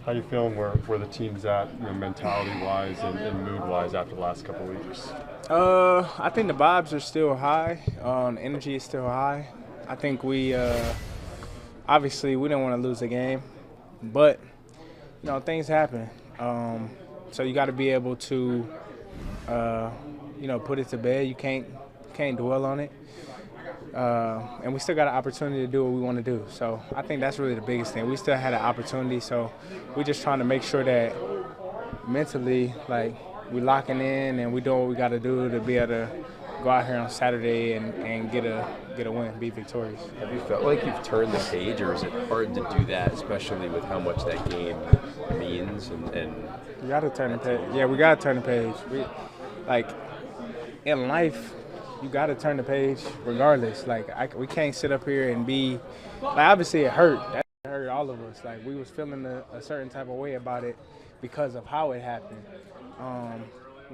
How you feeling where the team's at, mentality-wise and mood-wise after the last couple of weeks? I think the vibes are still high. The energy is still high. I think we obviously we don't want to lose a game, but things happen. So you got to be able to put it to bed. You can't dwell on it. And we still got an opportunity to do what we want to do. So I think that's really the biggest thing. We still had an opportunity, so we're just trying to make sure that mentally, like, we locking in and we doing what we got to do to be able to go out here on Saturday and get a win, be victorious. Have you felt like you've turned the page, or is it hard to do that, especially with how much that game means? And we got to turn the page. Yeah, we got to turn the page. In life, you got to turn the page regardless. We can't sit up here and be obviously it hurt. That hurt all of us. We was feeling a certain type of way about it because of how it happened. I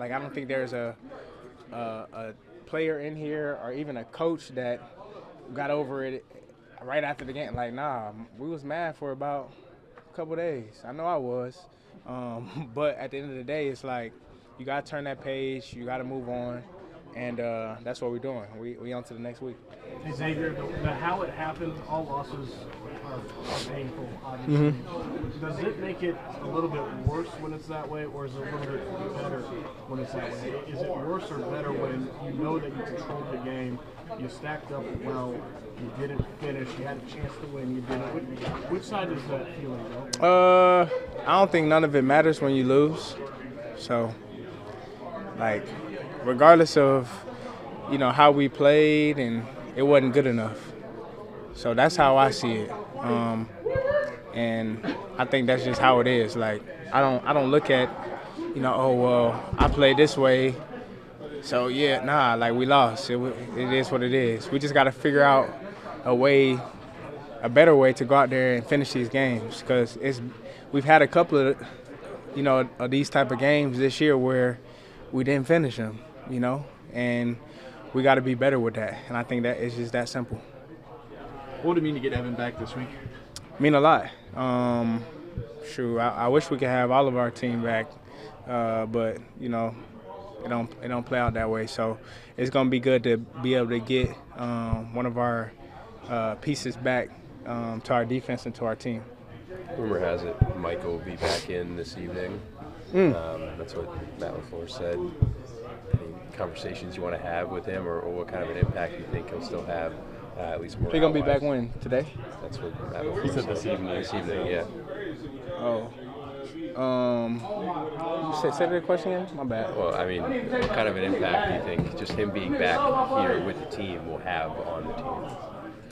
don't think there's a player in here or even a coach that got over it right after the game. Nah, we was mad for about a couple days. I know I was. But at the end of the day, it's you got to turn that page. You got to move on. And that's what we're doing. We on to the next week. Hey Xavier, the how it happened, all losses are painful, obviously. Mm-hmm. Does it make it a little bit worse when it's that way, or is it a little bit better when it's that way? Is it worse or better when you know that you controlled the game, you stacked up well, you didn't finish, you had a chance to win, you didn't? Which side does that feeling go? I don't think none of it matters when you lose. So, regardless of how we played, and it wasn't good enough. So that's how I see it, and I think that's just how it is. I don't look at oh well, I played this way, so yeah, nah, we lost. It is what it is. We just got to figure out a better way to go out there and finish these games, because we've had a couple of of these type of games this year where we didn't finish them. And we got to be better with that. And I think that it's just that simple. What would it mean to get Evan back this week? Mean a lot. I wish we could have all of our team back, but it don't play out that way. So it's gonna be good to be able to get one of our pieces back to our defense and to our team. Rumor has it Michael will be back in this evening. That's what Matt LaFleur said. Any conversations you want to have with him, or what kind of an impact you think he'll still have, at least more? He's going to be back when? Today? That's what Matt LaFleur said this evening. This evening, yeah. Oh. Say that question again? My bad. Well, what kind of an impact do you think just him being back here with the team will have on the team?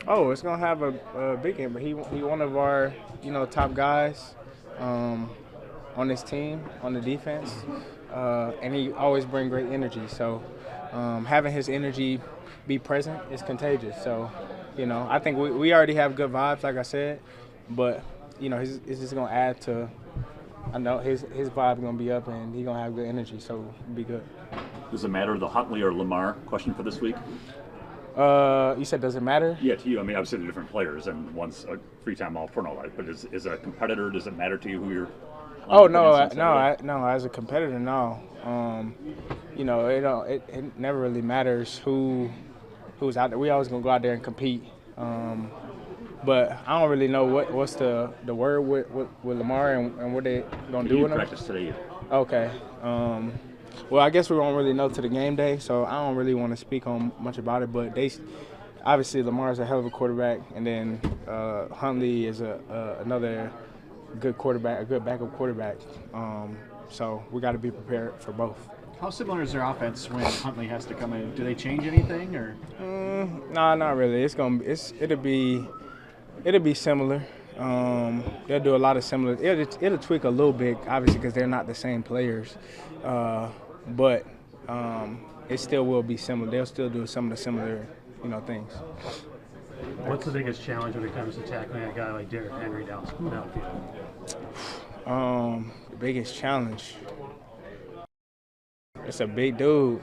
Oh, it's going to have a big impact. He one of our, top guys on this team, on the defense. And he always brings great energy. So having his energy be present is contagious. So, I think we already have good vibes, like I said. But, it's just going to add to – I know his vibe going to be up, and he's going to have good energy. So it'll be good. Does it matter, the Huntley or Lamar question for this week? You said, does it matter? Yeah, to you. Obviously they're different players, and one's a three-time All-Pro and all that. But is it a competitor? Does it matter to you who you're? Oh no, as a competitor, no. It never really matters who's out there. We always gonna go out there and compete. But I don't really know what's the word with Lamar and what they gonna do with him. Practice today. Okay. Well, I guess we won't really know to the game day, so I don't really want to speak on much about it. But obviously Lamar's a hell of a quarterback, and then Huntley is another good quarterback, a good backup quarterback. So we got to be prepared for both. How similar is their offense when Huntley has to come in? Do they change anything, or? Nah, not really. It'll be similar. They'll do a lot of similar. It'll tweak a little bit, obviously, because they're not the same players. But it still will be similar. They'll still do some of the similar, things. What's the biggest challenge when it comes to tackling a guy like Derrick Henry downfield? The biggest challenge. It's a big dude.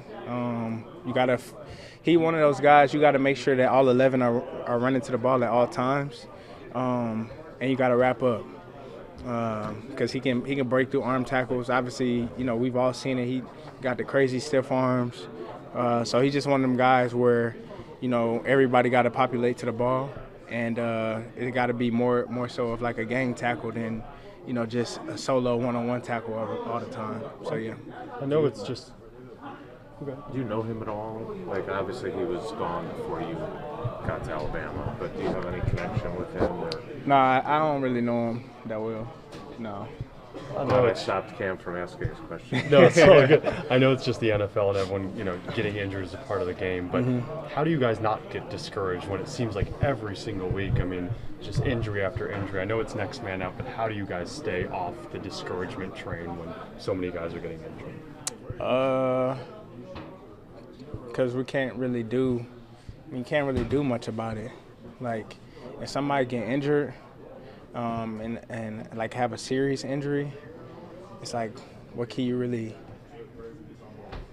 He one of those guys. You gotta make sure that all 11 are running to the ball at all times, and you gotta wrap up. because he can break through arm tackles. Obviously, we've all seen it. He got the crazy stiff arms. So he's just one of them guys where, everybody got to populate to the ball, and it got to be more so of like a gang tackle than, just a solo one-on-one tackle all the time. So yeah. I know it's just. Okay. Do you know him at all? Like, obviously he was gone before you got to Alabama, but do you have any connection with him? Or? No, I don't really know him that well. No. I know I stopped Cam from asking his question. No, it's all good. I know it's just the NFL and everyone, getting injured is a part of the game. But how do you guys not get discouraged when it seems like every single week? I mean, just injury after injury. I know it's next man out, but how do you guys stay off the discouragement train when so many guys are getting injured? Because we can't really do much about it. Like, if somebody get injured, and like have a serious injury, it's like, what can you really,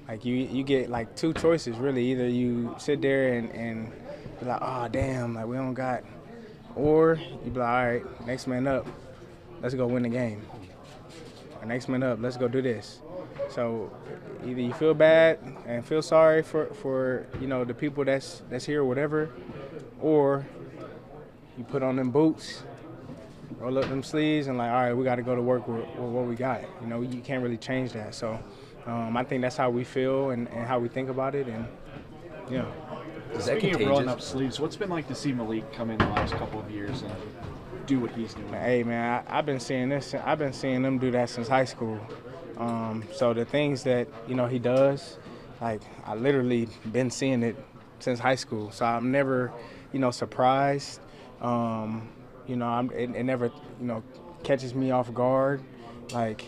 like, you get like two choices really. Either you sit there and be like, oh damn, like we don't got, or you be like, all right, next man up, let's go win the game. Or next man up, let's go do this. So either you feel bad and feel sorry for the people that's here or whatever, or you put on them boots, roll up them sleeves, and like, all right, we got to go to work with what we got. You can't really change that. So I think that's how we feel and how we think about it. And yeah. Speaking of rolling up sleeves, what's been like to see Malik come in the last couple of years and do what he's doing? Hey man, I've been seeing this. I've been seeing them do that since high school. So the things that he does, like, I literally been seeing it since high school. So I'm never surprised. It never catches me off guard. Like,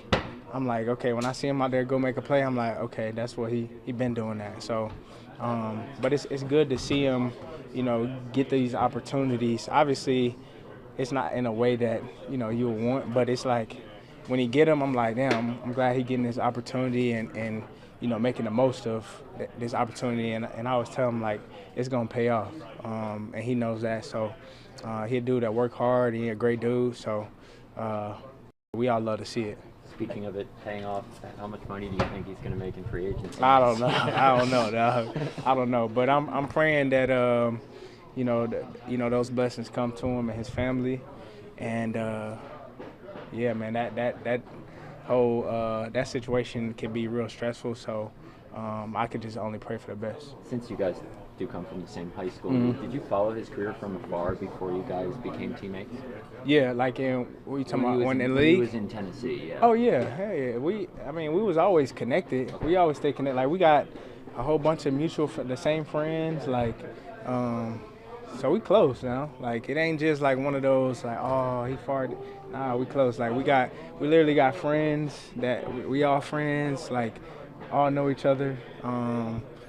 I'm like, okay, when I see him out there go make a play, I'm like, okay, that's what he been doing that. So, but it's good to see him get these opportunities. Obviously, it's not in a way that you would want, but it's like, when he get him, I'm like, damn, I'm glad he getting this opportunity and making the most of this opportunity. And I always tell him, like, it's going to pay off. And he knows that. So he a dude that work hard. He a great dude. So we all love to see it. Speaking of it paying off, how much money do you think he's going to make in free agency? I don't know. Dog. I don't know. But I'm praying that, those blessings come to him and his family. And, yeah, man, that whole that situation can be real stressful. So I could just only pray for the best. Since you guys do come from the same high school, did you follow his career from afar before you guys became teammates? Yeah, like what are you talking about? When in the when league? he was in Tennessee, yeah. Oh yeah, hey, we was always connected. We always stay connected. Like, we got a whole bunch of the same friends. Like, so we close now. Like, it ain't just like one of those like, oh, he farted. Nah, we close. Like, we literally got friends that we all friends. Like, all know each other.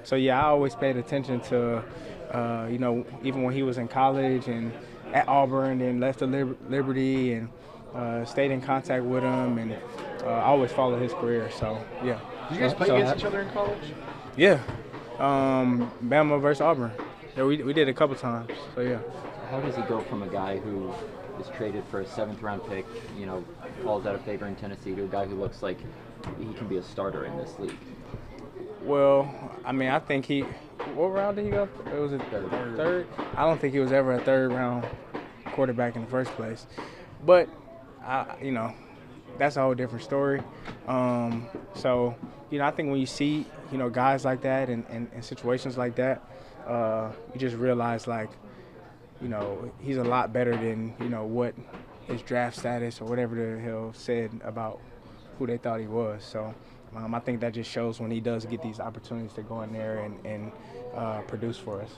So yeah, I always paid attention to, even when he was in college and at Auburn and left the Liberty and stayed in contact with him, and I always followed his career. So yeah. Did you guys play against each other in college? Yeah, Bama versus Auburn. Yeah, we did a couple times. So yeah. How does he go from a guy who is traded for a 7th-round pick, falls out of favor in Tennessee, to a guy who looks like he can be a starter in this league? Well, I think what round did he go? It was a third. I don't think he was ever a 3rd-round quarterback in the first place. But, that's a whole different story. So, I think when you see, guys like that and situations like that, you just realize, like, he's a lot better than, what his draft status or whatever the hell said about who they thought he was. So I think that just shows when he does get these opportunities to go in there and produce for us.